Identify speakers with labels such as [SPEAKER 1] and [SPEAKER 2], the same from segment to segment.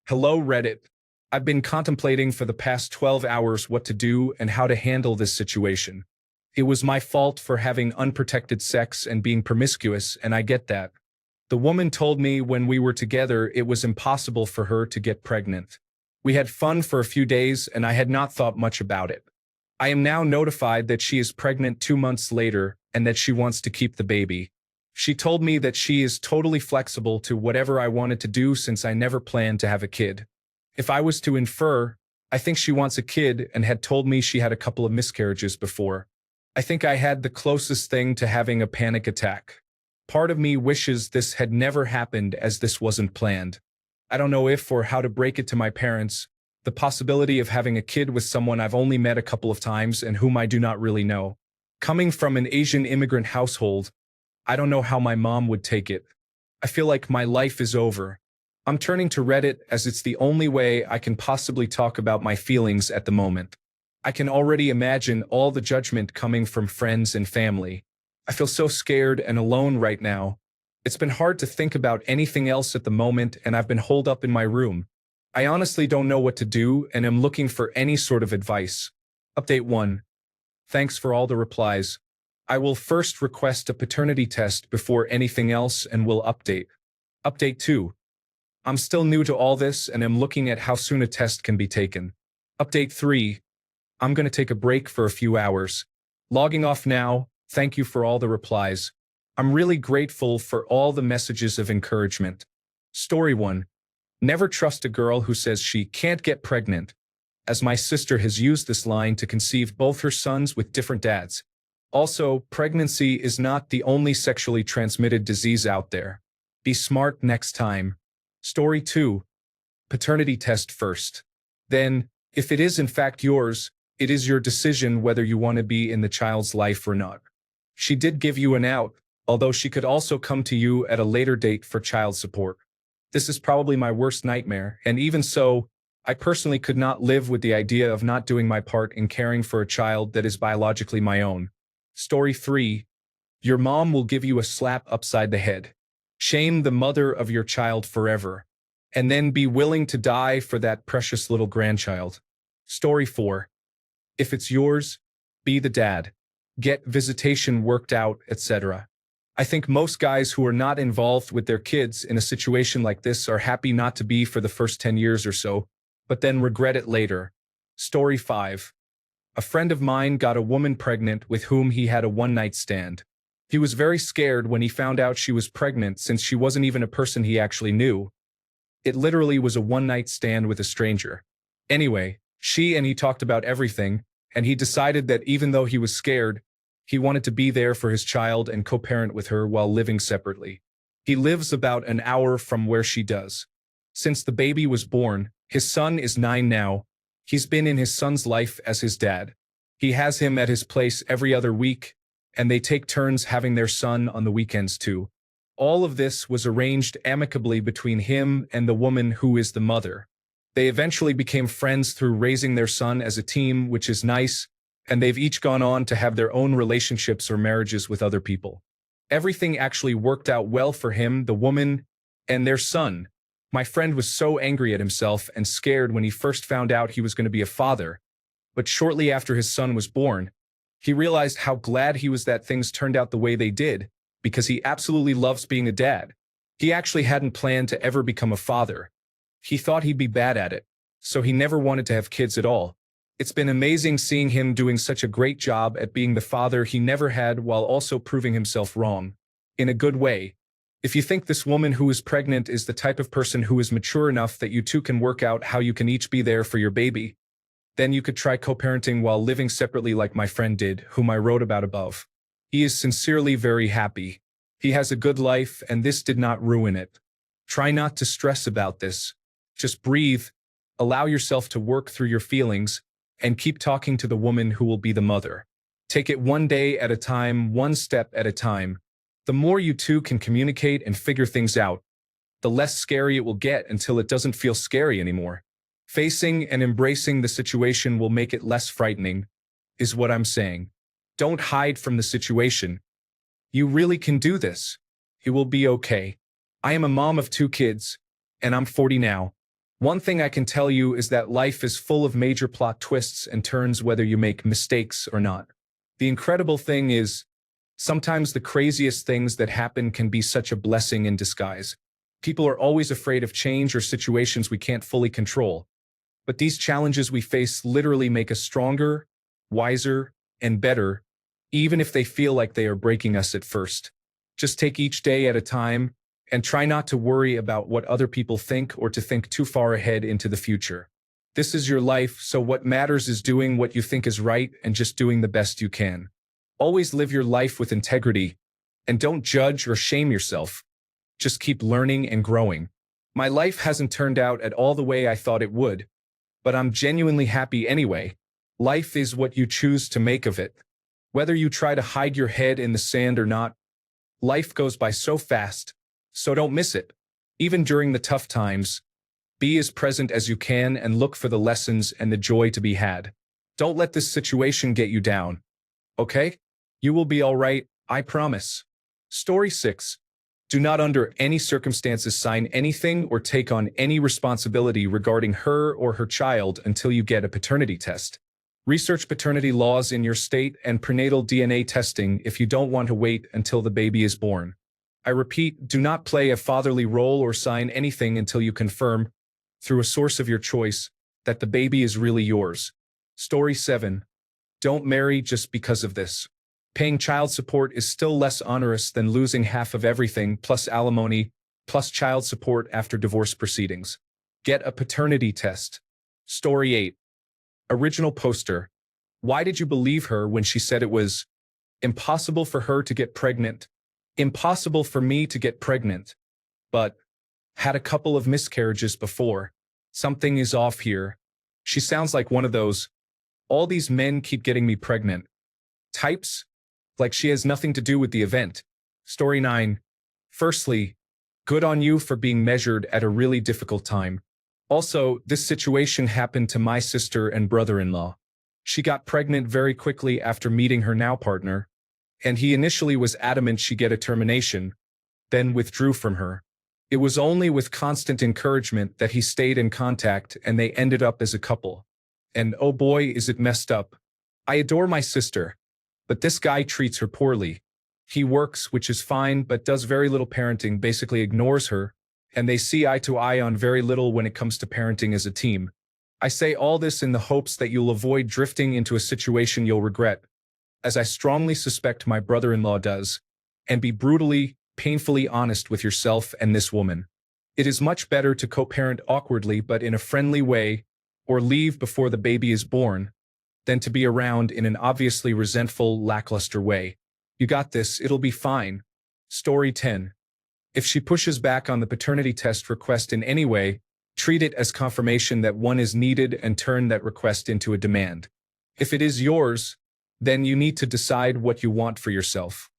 [SPEAKER 1] Hello, Reddit. I've been contemplating for the past 12 hours what to do and how to handle this situation. It was my fault for having unprotected sex and being promiscuous, and I get that. The woman told me when we were together it was impossible for her to get pregnant. We had fun for a few days, and I had not thought much about it. I am now notified that she is pregnant 2 months later and that she wants to keep the baby. She told me that she is totally flexible to whatever I wanted to do since I never planned to have a kid. If I was to infer, I think she wants a kid and had told me she had a couple of miscarriages before. I think I had the closest thing to having a panic attack. Part of me wishes this had never happened as this wasn't planned. I don't know if or how to break it to my parents. The possibility of having a kid with someone I've only met a couple of times and whom I do not really know. Coming from an Asian immigrant household, I don't know how my mom would take it. I feel like my life is over. I'm turning to Reddit as it's the only way I can possibly talk about my feelings at the moment. I can already imagine all the judgment coming from friends and family. I feel so scared and alone right now. It's been hard to think about anything else at the moment, and I've been holed up in my room. I honestly don't know what to do and am looking for any sort of advice. Update 1. Thanks for all the replies. I will first request a paternity test before anything else and will update. Update 2. I'm still new to all this and am looking at how soon a test can be taken. Update 3. I'm going to take a break for a few hours. Logging off now. Thank you for all the replies. I'm really grateful for all the messages of encouragement. Story 1. Never trust a girl who says she can't get pregnant, as my sister has used this line to conceive both her sons with different dads. Also, pregnancy is not the only sexually transmitted disease out there. Be smart next time. Story 2. Paternity test first. Then, if it is in fact yours, it is your decision whether you want to be in the child's life or not. She did give you an out, although she could also come to you at a later date for child support. This is probably my worst nightmare, and even so, I personally could not live with the idea of not doing my part in caring for a child that is biologically my own. Story 3. Your mom will give you a slap upside the head. Shame the mother of your child forever, and then be willing to die for that precious little grandchild. Story 4. If it's yours, be the dad. Get visitation worked out, etc. I think most guys who are not involved with their kids in a situation like this are happy not to be for the first 10 years or so, but then regret it later. Story 5. A friend of mine got a woman pregnant with whom he had a one-night stand. He was very scared when he found out she was pregnant since she wasn't even a person he actually knew. It literally was a one-night stand with a stranger. Anyway, she and he talked about everything, and he decided that even though he was scared, he wanted to be there for his child and co-parent with her while living separately. He lives about an hour from where she does. Since the baby was born, his son is 9 now. He's been in his son's life as his dad. He has him at his place every other week, and they take turns having their son on the weekends too. All of this was arranged amicably between him and the woman who is the mother. They eventually became friends through raising their son as a team, which is nice, and they've each gone on to have their own relationships or marriages with other people. Everything actually worked out well for him, the woman, and their son. My friend was so angry at himself and scared when he first found out he was going to be a father, but shortly after his son was born, he realized how glad he was that things turned out the way they did, because he absolutely loves being a dad. He actually hadn't planned to ever become a father. He thought he'd be bad at it, so he never wanted to have kids at all. It's been amazing seeing him doing such a great job at being the father he never had while also proving himself wrong. In a good way. If you think this woman who is pregnant is the type of person who is mature enough that you two can work out how you can each be there for your baby, then you could try co-parenting while living separately like my friend did, whom I wrote about above. He is sincerely very happy. He has a good life, and this did not ruin it. Try not to stress about this. Just breathe, allow yourself to work through your feelings, and keep talking to the woman who will be the mother. Take it one day at a time, one step at a time. The more you two can communicate and figure things out, the less scary it will get until it doesn't feel scary anymore. Facing and embracing the situation will make it less frightening, is what I'm saying. Don't hide from the situation. You really can do this. It will be okay. I am a mom of 2 kids, and I'm 40 now. One thing I can tell you is that life is full of major plot twists and turns whether you make mistakes or not. The incredible thing is, sometimes the craziest things that happen can be such a blessing in disguise. People are always afraid of change or situations we can't fully control. But these challenges we face literally make us stronger, wiser, and better, even if they feel like they are breaking us at first. Just take each day at a time and try not to worry about what other people think or to think too far ahead into the future. This is your life, so what matters is doing what you think is right and just doing the best you can. Always live your life with integrity, and don't judge or shame yourself. Just keep learning and growing. My life hasn't turned out at all the way I thought it would, but I'm genuinely happy anyway. Life is what you choose to make of it. Whether you try to hide your head in the sand or not, life goes by so fast, so don't miss it. Even during the tough times, be as present as you can and look for the lessons and the joy to be had. Don't let this situation get you down, okay? You will be all right, I promise. Story 6. Do not under any circumstances sign anything or take on any responsibility regarding her or her child until you get a paternity test. Research paternity laws in your state and prenatal DNA testing if you don't want to wait until the baby is born. I repeat, do not play a fatherly role or sign anything until you confirm, through a source of your choice, that the baby is really yours. Story 7. Don't marry just because of this. Paying child support is still less onerous than losing half of everything plus alimony, plus child support after divorce proceedings. Get a paternity test. Story 8. Original poster. Why did you believe her when she said it was impossible for her to get pregnant? Impossible for me to get pregnant. But had a couple of miscarriages before. Something is off here. She sounds like one of those, all these men keep getting me pregnant types, like she has nothing to do with the event. Story 9. Firstly, good on you for being measured at a really difficult time. Also, this situation happened to my sister and brother-in-law. She got pregnant very quickly after meeting her now partner, and he initially was adamant she get a termination, then withdrew from her. It was only with constant encouragement that he stayed in contact and they ended up as a couple. And oh boy, is it messed up. I adore my sister, but this guy treats her poorly. He works, which is fine, but does very little parenting, basically ignores her, and they see eye to eye on very little when it comes to parenting as a team. I say all this in the hopes that you'll avoid drifting into a situation you'll regret, as I strongly suspect my brother-in-law does, and be brutally, painfully honest with yourself and this woman. It is much better to co-parent awkwardly but in a friendly way, or leave before the baby is born, than to be around in an obviously resentful, lackluster way. You got this, it'll be fine. Story 10. If she pushes back on the paternity test request in any way, treat it as confirmation that one is needed and turn that request into a demand. If it is yours, then you need to decide what you want for yourself.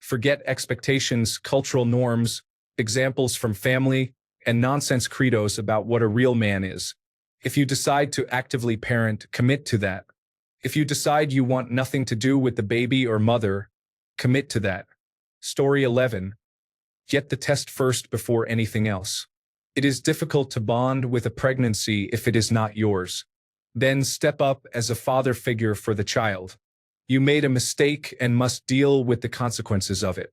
[SPEAKER 1] Forget expectations, cultural norms, examples from family, and nonsense credos about what a real man is. If you decide to actively parent, commit to that. If you decide you want nothing to do with the baby or mother, commit to that. Story 11. Get the test first before anything else. It is difficult to bond with a pregnancy if it is not yours. Then step up as a father figure for the child. You made a mistake and must deal with the consequences of it.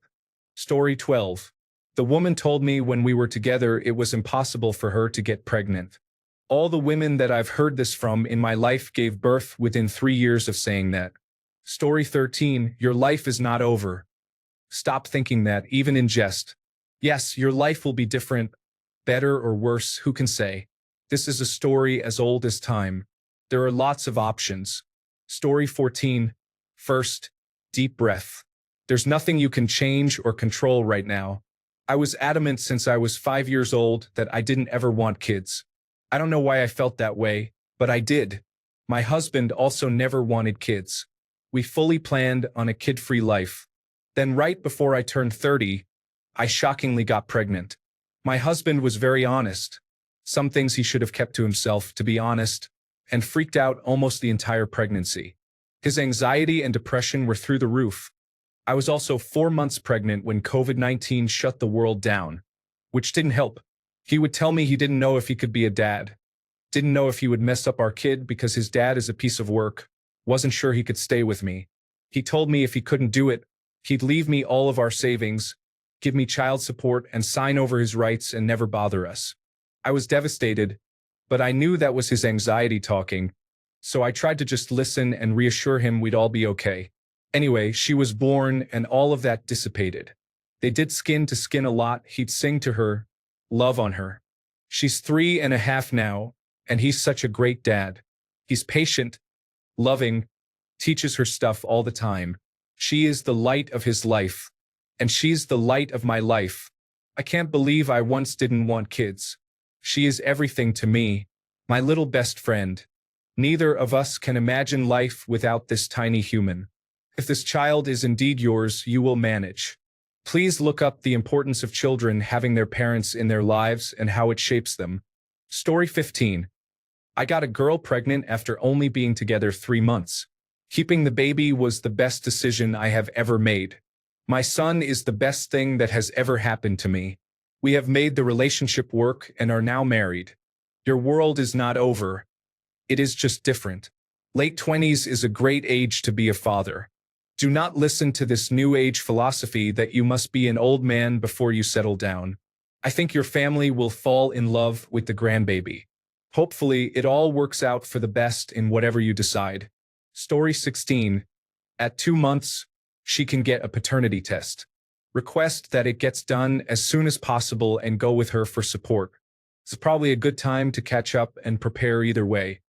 [SPEAKER 1] Story 12. The woman told me when we were together it was impossible for her to get pregnant. All the women that I've heard this from in my life gave birth within 3 years of saying that. Story 13. Your life is not over. Stop thinking that, even in jest. Yes, your life will be different, better or worse, who can say? This is a story as old as time. There are lots of options. Story 14. First, deep breath. There's nothing you can change or control right now. I was adamant since I was 5 years old that I didn't ever want kids. I don't know why I felt that way, but I did. My husband also never wanted kids. We fully planned on a kid-free life. Then right before I turned 30, I shockingly got pregnant. My husband was very honest. Some things he should have kept to himself, to be honest, and freaked out almost the entire pregnancy. His anxiety and depression were through the roof. I was also 4 months pregnant when COVID-19 shut the world down, which didn't help. He would tell me he didn't know if he could be a dad. Didn't know if he would mess up our kid because his dad is a piece of work. Wasn't sure he could stay with me. He told me if he couldn't do it, he'd leave me all of our savings, give me child support, and sign over his rights and never bother us. I was devastated, but I knew that was his anxiety talking, so I tried to just listen and reassure him we'd all be okay. Anyway, she was born and all of that dissipated. They did skin to skin a lot. He'd sing to her, love on her. She's 3.5 now, and he's such a great dad. He's patient, loving, teaches her stuff all the time. She is the light of his life, and she's the light of my life. I can't believe I once didn't want kids. She is everything to me, my little best friend. Neither of us can imagine life without this tiny human. If this child is indeed yours, you will manage. Please look up the importance of children having their parents in their lives and how it shapes them. Story 15. I got a girl pregnant after only being together 3 months. Keeping the baby was the best decision I have ever made. My son is the best thing that has ever happened to me. We have made the relationship work and are now married. Your world is not over. It is just different. Late 20s is a great age to be a father. Do not listen to this new age philosophy that you must be an old man before you settle down. I think your family will fall in love with the grandbaby. Hopefully, it all works out for the best in whatever you decide. Story 16. At 2 months, she can get a paternity test. Request that it gets done as soon as possible and go with her for support. It's probably a good time to catch up and prepare either way.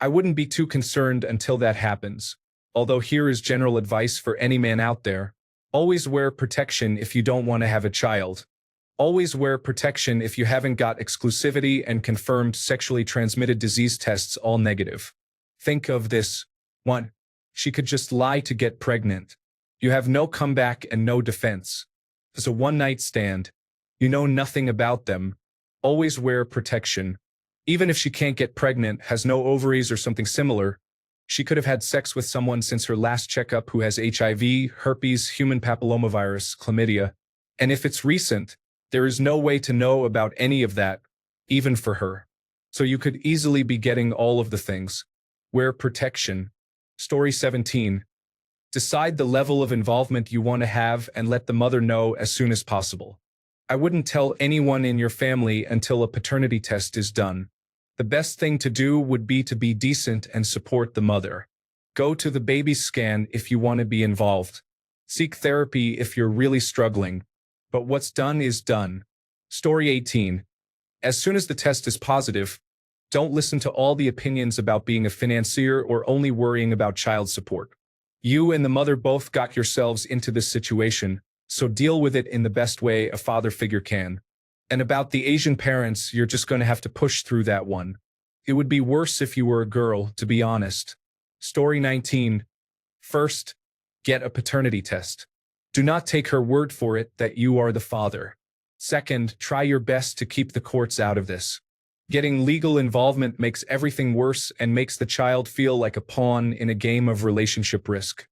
[SPEAKER 1] I wouldn't be too concerned until that happens. Although here is general advice for any man out there. Always wear protection if you don't want to have a child. Always wear protection if you haven't got exclusivity and confirmed sexually transmitted disease tests all negative. Think of this. 1. She could just lie to get pregnant. You have no comeback and no defense. It's a one-night stand. You know nothing about them. Always wear protection. Even if she can't get pregnant, has no ovaries or something similar, she could have had sex with someone since her last checkup who has HIV, herpes, human papillomavirus, chlamydia. And if it's recent, there is no way to know about any of that, even for her. So you could easily be getting all of the things. Wear protection. Story 17. Decide the level of involvement you want to have and let the mother know as soon as possible. I wouldn't tell anyone in your family until a paternity test is done. The best thing to do would be to be decent and support the mother. Go to the baby scan if you want to be involved. Seek therapy if you're really struggling. But what's done is done. Story 18. As soon as the test is positive, don't listen to all the opinions about being a financier or only worrying about child support. You and the mother both got yourselves into this situation, so deal with it in the best way a father figure can. And about the Asian parents, you're just going to have to push through that one. It would be worse if you were a girl, to be honest. Story 19. First, get a paternity test. Do not take her word for it that you are the father. Second, try your best to keep the courts out of this. Getting legal involvement makes everything worse and makes the child feel like a pawn in a game of relationship risk.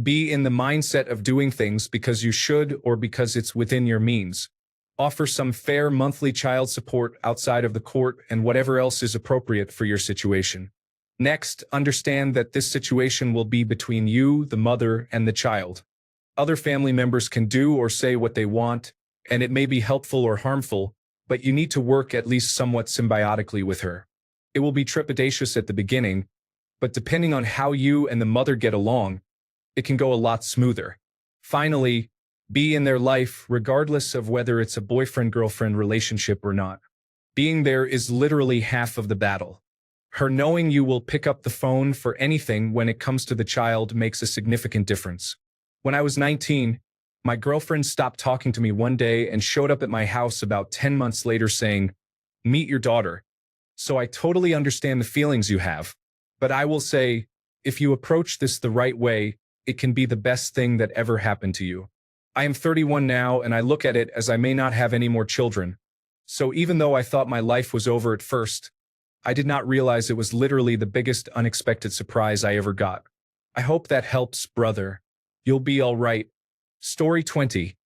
[SPEAKER 1] Be in the mindset of doing things because you should or because it's within your means. Offer some fair monthly child support outside of the court and whatever else is appropriate for your situation. Next, understand that this situation will be between you, the mother, and the child. Other family members can do or say what they want, and it may be helpful or harmful, but you need to work at least somewhat symbiotically with her. It will be trepidatious at the beginning, but depending on how you and the mother get along, it can go a lot smoother. Finally, be in their life regardless of whether it's a boyfriend-girlfriend relationship or not. Being there is literally half of the battle. Her knowing you will pick up the phone for anything when it comes to the child makes a significant difference. When I was 19, my girlfriend stopped talking to me one day and showed up at my house about 10 months later saying, "Meet your daughter." So I totally understand the feelings you have. But I will say, if you approach this the right way, it can be the best thing that ever happened to you. I am 31 now and I look at it as I may not have any more children. So even though I thought my life was over at first, I did not realize it was literally the biggest unexpected surprise I ever got. I hope that helps, brother. You'll be all right. Story 20.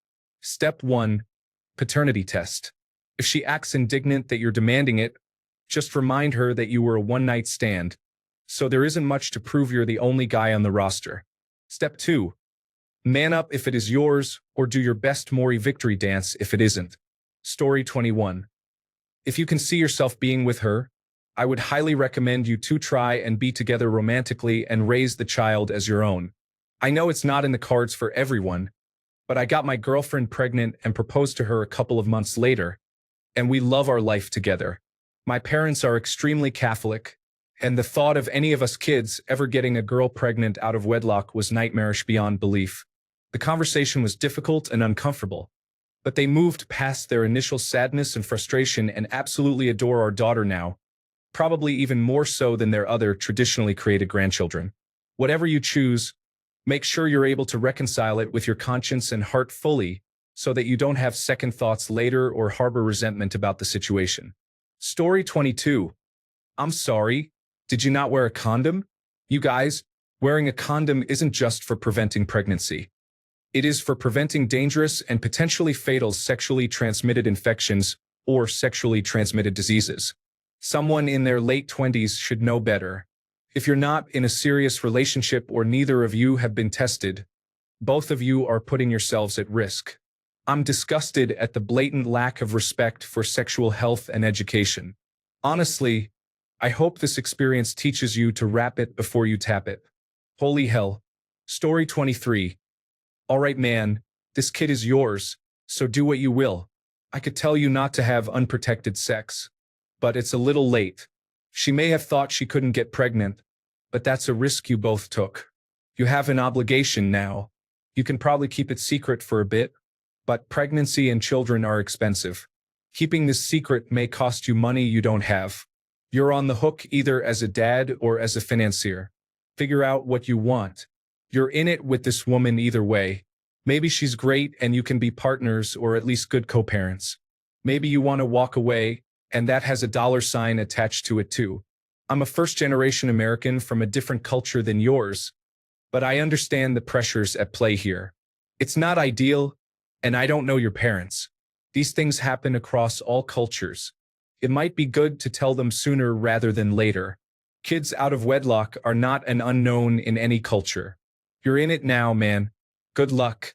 [SPEAKER 1] Step 1. Paternity test. If she acts indignant that you're demanding it, Just remind her that you were a one-night stand, so there isn't much to prove you're the only guy on the roster. Step 2. Man up if it is yours, or do your best Maury victory dance if it isn't. Story 21. If you can see yourself being with her, I would highly recommend you to try and be together romantically and raise the child as your own. I know it's not in the cards for everyone, but I got my girlfriend pregnant and proposed to her a couple of months later, and we love our life together. My parents are extremely Catholic, and the thought of any of us kids ever getting a girl pregnant out of wedlock was nightmarish beyond belief. The conversation was difficult and uncomfortable, but they moved past their initial sadness and frustration and absolutely adore our daughter now, probably even more so than their other traditionally created grandchildren. Whatever you choose, make sure you're able to reconcile it with your conscience and heart fully so that you don't have second thoughts later or harbor resentment about the situation. Story 22. I'm sorry, did you not wear a condom? You guys, wearing a condom isn't just for preventing pregnancy. It is for preventing dangerous and potentially fatal sexually transmitted infections or sexually transmitted diseases. Someone in their late 20s should know better. If you're not in a serious relationship or neither of you have been tested, both of you are putting yourselves at risk. I'm disgusted at the blatant lack of respect for sexual health and education. Honestly, I hope this experience teaches you to wrap it before you tap it. Holy hell. Story 23. All right, man, this kid is yours, so do what you will. I could tell you not to have unprotected sex, but it's a little late. She may have thought she couldn't get pregnant, but that's a risk you both took. You have an obligation now. You can probably keep it secret for a bit, but pregnancy and children are expensive. Keeping this secret may cost you money you don't have. You're on the hook either as a dad or as a financier. Figure out what you want. You're in it with this woman either way. Maybe she's great and you can be partners or at least good co-parents. Maybe you want to walk away, and that has a dollar sign attached to it too. I'm a first-generation American from a different culture than yours, but I understand the pressures at play here. It's not ideal, and I don't know your parents. These things happen across all cultures. It might be good to tell them sooner rather than later. Kids out of wedlock are not an unknown in any culture. You're in it now, man. Good luck.